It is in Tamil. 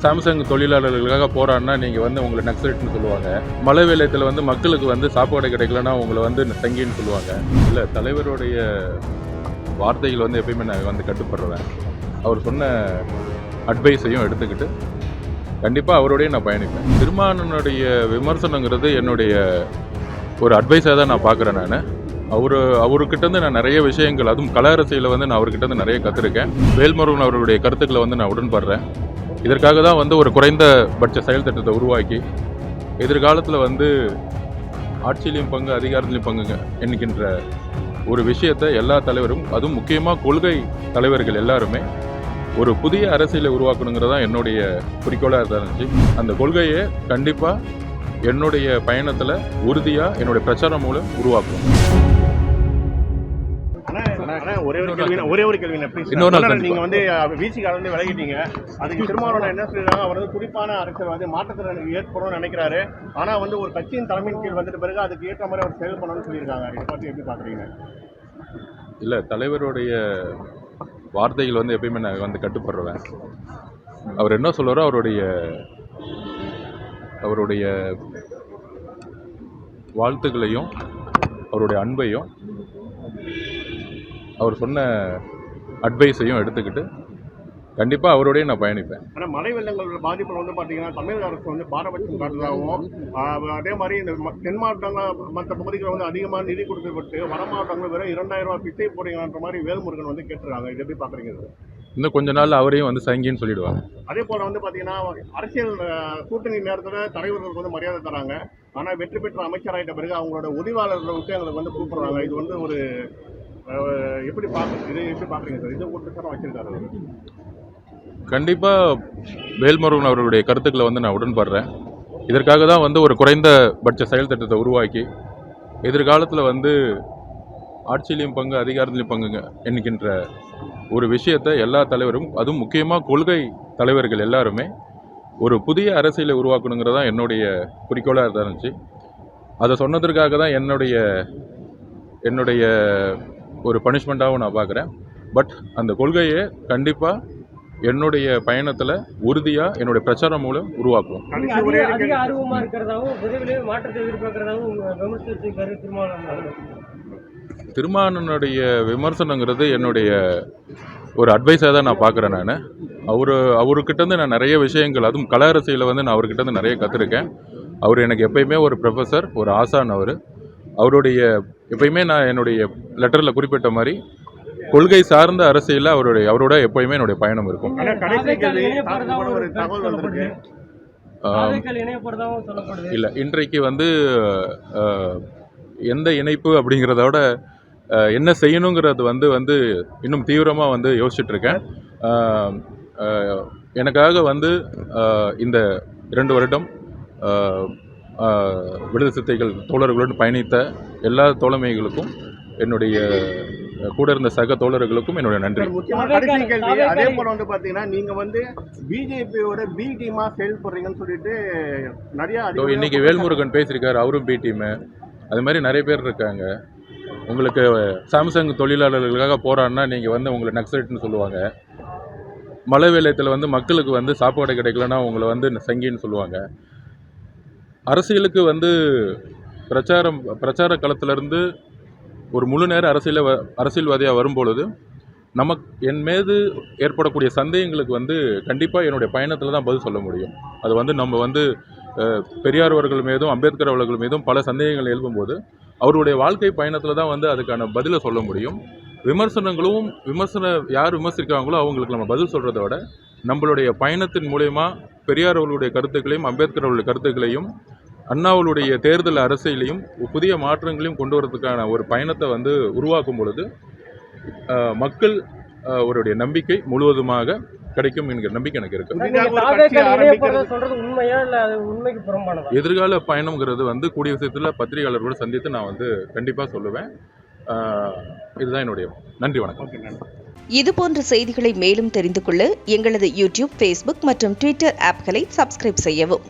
சாம்சங் தொழிலாளர்களுக்காக போராடினா நீங்கள் வந்து உங்களை நக்சலைட்னு சொல்லுவாங்க. மழை வெள்ளத்தில் வந்து மக்களுக்கு வந்து சாப்பாடு கிடைக்கலன்னா உங்களை வந்து தங்கின்னு சொல்லுவாங்க. இல்லை, தலைவருடைய வார்த்தைகள் வந்து எப்பயுமே நான் வந்து கட்டுப்படுறேன். அவர் சொன்ன அட்வைஸையும் எடுத்துக்கிட்டு கண்டிப்பாக அவரோடய நான் பயணிப்பேன். திருமாவளவனுடைய விமர்சனங்கிறது என்னுடைய ஒரு அட்வைஸாக தான் நான் பார்க்குறேன். நான் அவர்கிட்டருந்து நான் நிறைய விஷயங்கள், அதுவும் கல அரசியலை வந்து நான் அவர்கிட்டருந்து நிறைய கற்றுருக்கேன். வேல்முருகன் அவர்களுடைய கருத்துக்களை வந்து நான் உடன்படுறேன். இதற்காக தான் வந்து ஒரு குறைந்தபட்ச செயல் திட்டத்தை உருவாக்கி எதிர்காலத்தில் வந்து ஆட்சியிலையும் பங்கு அதிகாரத்திலையும் பங்குங்க என்கின்ற ஒரு விஷயத்தை எல்லா தலைவரும், அதுவும் முக்கியமாக கொள்கை தலைவர்கள் எல்லாருமே ஒரு புதிய அரசியலை உருவாக்கணுங்கிறதா என்னுடைய குறிக்கோளாக இருந்துச்சு. அந்த கொள்கையை கண்டிப்பாக என்னுடைய பயணத்தில் உறுதியாக என்னுடைய பிரச்சாரம் மூலம் உருவாக்கணும். ஒரே ஒரு கேள்வி, நீங்க வந்து விசிகால இருந்து விலகிட்டீங்க, அதுக்கு திருமாவளவன் என்ன சொல்றாங்க, அவர் வந்து குறிப்பான அரசியல் வந்து மாற்றத்தில் ஏற்படும் நினைக்கிறாரு. ஆனா வந்து ஒரு கட்சியின் தலைமையின் கீழ் வந்துட்டு பிறகு அதுக்கு ஏற்ற மாதிரி அவர் செயல்படணும்னு சொல்லியிருக்காங்க. இதை பற்றி எப்படி பாக்குறீங்க? இல்லை, தலைவருடைய வார்த்தைகள் வந்து எப்பயுமே நான் வந்து கட்டுப்படுறேன். அவர் என்ன சொல்றாரோ அவருடைய வாழ்த்துக்களையும் அவருடைய அன்பையும் அவர் சொன்ன அட்வைஸையும் எடுத்துக்கிட்டு கண்டிப்பாக அவரோடய நான் பயணிப்பேன். ஆனால் மழை வெள்ளங்களோட பாதிப்பு வந்து பார்த்தீங்கன்னா தமிழக அரசு வந்து பாரபட்சம் காட்டுறதாகவும், அதே மாதிரி இந்த தென் மாவட்டங்கள் மற்ற பகுதிகளில் வந்து அதிகமாக நிதி கொடுக்கப்பட்டு வட மாவட்டங்கள் வெறும் 2000 ரூபாய் பிச்சை போடுங்கன்ற மாதிரி வேல்முருகன் வந்து கேட்டுருக்காங்க. இது எப்படி பார்க்குறீங்க? இன்னும் கொஞ்ச நாள் அவரையும் வந்து சங்கின்னு சொல்லிடுவாங்க. அதே போல் வந்து பார்த்தீங்கன்னா அரசியல் கூட்டணி நேரத்தில் தலைவர்களுக்கு வந்து மரியாதை தராங்க. ஆனால் வெற்றி பெற்ற அமைச்சராகிட்ட பிறகு அவங்களோட உதவியாளர்களை விட்டு எங்களுக்கு வந்து கூப்பிடுறாங்க. இது வந்து ஒரு எப்படி பார்க்குறீங்க சார்? இது ஒரு பிரச்சனை வச்சிருக்காரு. கண்டிப்பாக வேல்முருகன் அவர்களுடைய கருத்துக்களை வந்து நான் உடன்படுறேன். இதற்காக தான் வந்து ஒரு குறைந்தபட்ச செயல் திட்டத்தை உருவாக்கி எதிர்காலத்தில் வந்து ஆட்சியிலையும் பங்கு அதிகாரத்திலையும் பங்குங்க என்கின்ற ஒரு விஷயத்தை எல்லா தலைவரும், அதுவும் முக்கியமாக கொள்கை தலைவர்கள் எல்லாருமே ஒரு புதிய அரசியலை உருவாக்கணுங்கிறதா என்னுடைய குறிக்கோளாக இருந்துச்சு. அதை சொன்னதற்காக தான் என்னுடைய ஒரு பனிஷ்மெண்ட்டாகவும் நான் பார்க்குறேன். பட் அந்த கொள்கையை கண்டிப்பாக என்னுடைய பயணத்தில் உறுதியாக என்னுடைய பிரச்சாரம் மூலம் உருவாக்குவோம். திருமாவளவனுடைய விமர்சனங்கிறது என்னுடைய ஒரு அட்வைஸாக தான் நான் பார்க்குறேன். நான் அவர்கிட்டருந்து நான் நிறைய விஷயங்கள், அதுவும் கல அரசியலை வந்து நான் அவர்கிட்டருந்து நிறைய கற்றுருக்கேன். அவர் எனக்கு எப்பயுமே ஒரு ப்ரொஃபஸர், ஒரு ஆசான். அவருடைய எப்பயுமே நான் என்னுடைய லெட்டரில் குறிப்பிட்ட மாதிரி கொள்கை சார்ந்த அரசியலில் அவரோட எப்பயுமே என்னுடைய பயணம் இருக்கும். இல்லை, இன்றைக்கு வந்து எந்த இணைப்பு அப்படிங்கிறதோட என்ன செய்யணுங்கிறது வந்து இன்னும் தீவிரமாக வந்து யோசிச்சுட்ருக்கேன். எனக்காக வந்து இந்த 2 வருடம் விடுதலை சிறுத்தைகள் தோழர்களுடன் பயணித்த எல்லா தோழமைகளுக்கும், என்னுடைய கூட இருந்த சக தோழர்களுக்கும் என்னுடைய நன்றி. அதே போல வந்து பாத்தீங்கன்னா நீங்க வந்து பிஜேபியோட பி டீமா செயல்படுறீங்கன்னு சொல்லிட்டு நிறைய இன்னைக்கு வேல்முருகன் பேசியிருக்காரு, அவரும் பி டீமு. அது மாதிரி நிறைய பேர் இருக்காங்க. உங்களுக்கு சாம்சங் தொழிலாளர்களுக்காக போராடினா நீங்கள் வந்து உங்களை நக்சலைட்னு சொல்லுவாங்க. மழை வெள்ளத்தில் வந்து மக்களுக்கு வந்து சாப்பாடு கிடைக்கலன்னா உங்களை வந்து சங்கின்னு சொல்லுவாங்க. அரசியலுக்கு வந்து பிரச்சார களத்திலிருந்து ஒரு முழு நேர அரசியல்வாதியாக வரும்பொழுது என் மீது ஏற்படக்கூடிய சந்தேகங்களுக்கு வந்து கண்டிப்பாக என்னுடைய பயணத்தில் தான் பதில் சொல்ல முடியும். அது வந்து நம்ம வந்து பெரியார் அவர்கள் மீதும் அம்பேத்கர் அவர்கள் மீதும் பல சந்தேகங்கள் எழுப்பும்போது அவருடைய வாழ்க்கை பயணத்தில் தான் வந்து அதுக்கான பதிலை சொல்ல முடியும். யார் விமர்சிக்காங்களோ அவங்களுக்கு நம்ம பதில் சொல்கிறத விட நம்மளுடைய பயணத்தின் மூலயமா பெரியார் அவர்களுடைய கருத்துக்களையும் அம்பேத்கர் அவர்களுடைய கருத்துக்களையும் அண்ணாவுடைய தேர்தல் அரசியலையும் புதிய மாற்றங்களையும் கொண்டு வரதுக்கான ஒரு பயணத்தை வந்து உருவாக்கும் பொழுது மக்கள் அவருடைய நம்பிக்கை முழுவதுமாக கிடைக்கும் என்கிற நம்பிக்கை எனக்கு இருக்கு. எதிர்கால பயணம்ங்கிறது வந்து கூடிய விஷயத்தில் பத்திரிகையாளர்களோடு சந்தித்து நான் வந்து கண்டிப்பாக சொல்லுவேன். இதுதான் என்னுடைய நன்றி, வணக்கம். இதுபோன்ற செய்திகளை மேலும் தெரிந்து கொள்ள எங்களது யூடியூப், ஃபேஸ்புக் மற்றும் ட்விட்டர் ஆப்களை சப்ஸ்கிரைப் செய்யவும்.